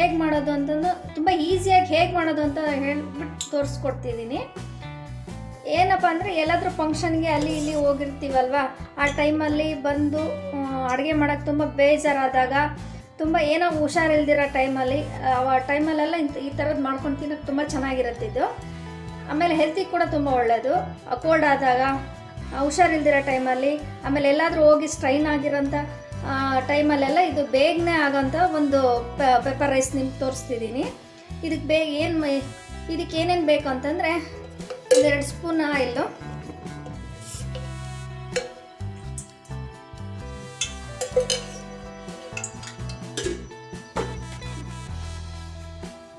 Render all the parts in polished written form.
ಹೇಗೆ ಮಾಡೋದು ಅಂತಂದು ತುಂಬ ಈಸಿಯಾಗಿ ಹೇಗೆ ಮಾಡೋದು ಅಂತ ಹೇಳ್ಬಿಟ್ಟು ತೋರಿಸ್ಕೊಡ್ತಿದ್ದೀನಿ. ಏನಪ್ಪ ಅಂದರೆ ಎಲ್ಲಾದರೂ ಫಂಕ್ಷನ್ಗೆ ಅಲ್ಲಿ ಇಲ್ಲಿ ಹೋಗಿರ್ತೀವಲ್ವ, ಆ ಟೈಮಲ್ಲಿ ಬಂದು ಅಡುಗೆ ಮಾಡೋಕ್ಕೆ ತುಂಬ ಬೇಜಾರಾದಾಗ, ತುಂಬ ಏನೋ ಹುಷಾರಿಲ್ದಿರೋ ಟೈಮಲ್ಲಿ, ಆ ಟೈಮಲ್ಲೆಲ್ಲ ಈ ಥರದ್ದು ಮಾಡ್ಕೊಂಡು ತಿನ್ನೋಕ್ಕೆ ತುಂಬ ಚೆನ್ನಾಗಿರುತ್ತೆ ಇದು. ಆಮೇಲೆ ಹೆಲ್ತಿಗೆ ಕೂಡ ತುಂಬ ಒಳ್ಳೆಯದು. ಕೋಲ್ಡ್ ಆದಾಗ, ಹುಷಾರಿಲ್ದಿರೋ ಟೈಮಲ್ಲಿ, ಆಮೇಲೆ ಎಲ್ಲಾದರೂ ಹೋಗಿ ಸ್ಟ್ರೈನ್ ಆಗಿರೋಂಥ ಟೈಮಲ್ಲೆಲ್ಲ ಇದು ಬೇಗನೆ ಆಗೋಂಥ ಒಂದು ಪೆಪ್ಪರ್ ರೈಸ್ ನಿಮ್ಗೆ ತೋರಿಸ್ತಿದ್ದೀನಿ. ಇದಕ್ಕೆ ಏನೇನು ಬೇಕು ಅಂತಂದರೆ 2 ಸ್ಪೂನ್ ಆಯಿಲು,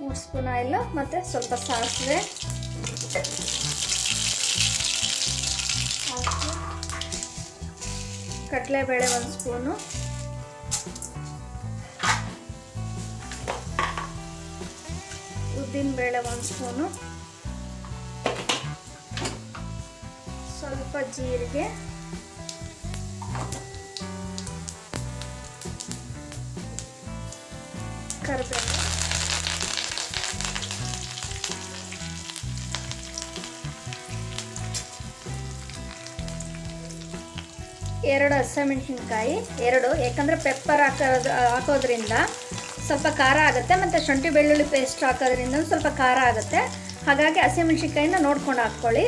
3 ಸ್ಪೂನ್ ಆಯಿಲು, ಮತ್ತು ಸ್ವಲ್ಪ ಸಾಸಿವೆ, ಕಡಲೆಬೇಳೆ 1 ಸ್ಪೂನು, ಉದ್ದಿನಬೇಳೆ 1 ಸ್ಪೂನು, ಸ್ವಲ್ಪ ಜೀರಿಗೆ, ಕರಿಬೇವು, ಎರಡು ಹಸಿಮೆಣಸಿನ್ಕಾಯಿ, 2, ಯಾಕಂದರೆ ಪೆಪ್ಪರ್ ಹಾಕೋದ್ರಿಂದ ಸ್ವಲ್ಪ ಖಾರ ಆಗುತ್ತೆ, ಮತ್ತು ಶುಂಠಿ ಬೆಳ್ಳುಳ್ಳಿ ಪೇಸ್ಟ್ ಹಾಕೋದ್ರಿಂದ ಸ್ವಲ್ಪ ಖಾರ ಆಗುತ್ತೆ. ಹಾಗಾಗಿ ಹಸಿಮೆಣಸಿನ್ಕಾಯಿನ ನೋಡ್ಕೊಂಡು ಹಾಕ್ಕೊಳ್ಳಿ.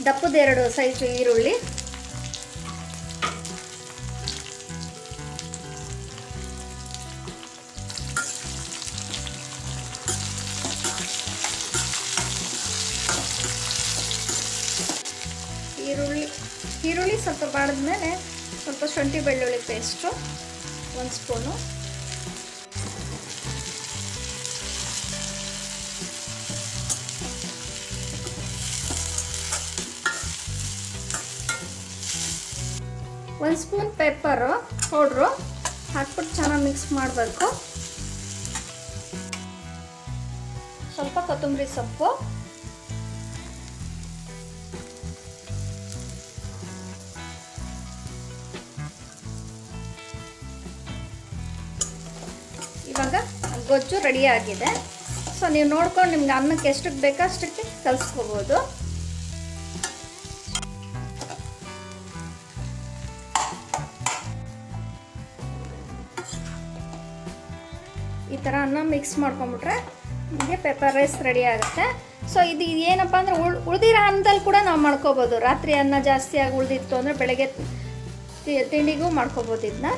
ದಪ್ಪದ 2 ಸೈಜ್ ಈರುಳ್ಳಿ, ಈರುಳ್ಳಿ ಸ್ವಲ್ಪ ಬಾಡಿದ್ಮೇಲೆ ಸ್ವಲ್ಪ ಶುಂಠಿ ಬೆಳ್ಳುಳ್ಳಿ ಪೇಸ್ಟು 1 ಸ್ಪೂನು, ಒಂದು ಸ್ಪೂನ್ ಪೆಪ್ಪರು ಪೌಡ್ರು ಹಾಕ್ಬಿಟ್ಟು ಚೆನ್ನಾಗಿ ಮಿಕ್ಸ್ ಮಾಡಬೇಕು. ಸ್ವಲ್ಪ ಕೊತ್ತಂಬರಿ ಸೊಪ್ಪು, ಇವಾಗ ಗೊಜ್ಜು ರೆಡಿ ಆಗಿದೆ. ಸೊ ನೀವು ನೋಡ್ಕೊಂಡು ನಿಮ್ಗೆ ಅನ್ನಕ್ಕೆ ಎಷ್ಟಕ್ಕೆ ಬೇಕೋ ಅಷ್ಟಕ್ಕೆ ಕಲಿಸ್ಕೋಬೋದು. ಈ ಥರ ಅನ್ನ ಮಿಕ್ಸ್ ಮಾಡ್ಕೊಂಬಿಟ್ರೆ ನಿಮಗೆ ಪೆಪ್ಪರ್ ರೈಸ್ ರೆಡಿ ಆಗುತ್ತೆ. ಸೊ ಇದು ಏನಪ್ಪ ಅಂದರೆ ಉಳಿದಿರೋ ಅನ್ನದಲ್ಲಿ ಕೂಡ ನಾವು ಮಾಡ್ಕೋಬೋದು. ರಾತ್ರಿ ಅನ್ನ ಜಾಸ್ತಿಯಾಗಿ ಉಳಿದಿತ್ತು ಅಂದರೆ ಬೆಳಗ್ಗೆ ತಿಂಡಿಗೂ ಮಾಡ್ಕೋಬೋದು. ಇದನ್ನ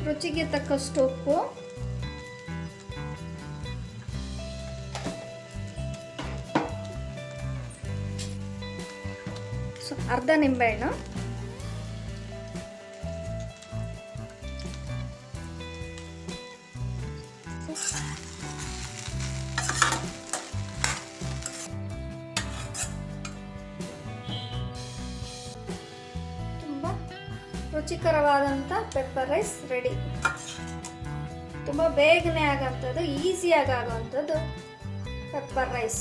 ರುಚಿಗೆ ತಕ್ಕಷ್ಟು ಉಪ್ಪು, ಅರ್ಧ ನಿಂಬೆಹಣ್ಣು, ರುಚಿಕರವಾದಂಥ ಪೆಪ್ಪರ್ ರೈಸ್ ರೆಡಿ. ತುಂಬ ಬೇಗನೆ ಆಗೋಂಥದ್ದು, ಈಸಿಯಾಗಿ ಆಗೋವಂಥದ್ದು ಪೆಪ್ಪರ್ ರೈಸ್.